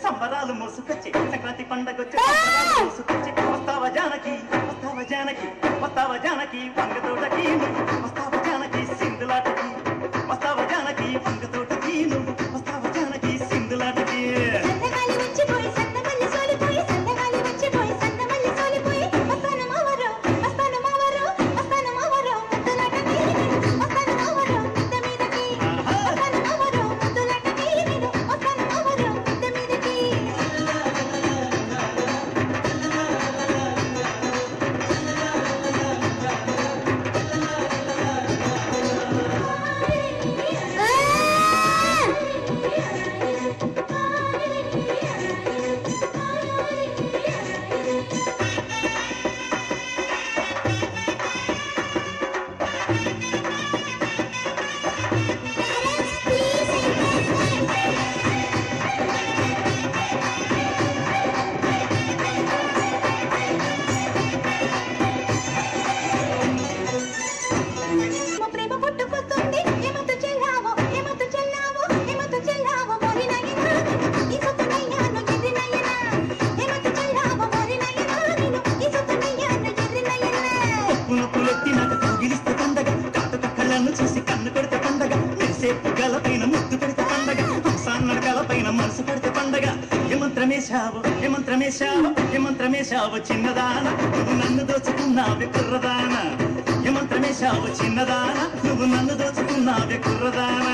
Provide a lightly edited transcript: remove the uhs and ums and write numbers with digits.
సంబరాలు మోసుకొచ్చి సంక్రాంతి పండగొచ్చి మోసుకొచ్చి వస్తావ జానకి వస్తావ జానకి వస్తావ జానకి వంగతోటకి వస్తావ జానకి సింధులాటకి వస్తావ జానకి వంగతోటకి వస్తావ జానకి సింధులాటకి చూసి కన్ను కొడితే పండగ మెరిసేపు గలపైన ముద్దు పెడితే పండగ సాన్నడ గలపైన మనసు పెడితే పండగ ఏమంత్రమేశావు ఏమంత్రమేశావు ఏమంత్రమేశావు చిన్నదాన నువ్వు నన్ను దోచుకున్నావే కుర్రదాన ఏమంత్రమేశావు చిన్నదాన నువ్వు నన్ను దోచుకున్నావే కుర్రదాన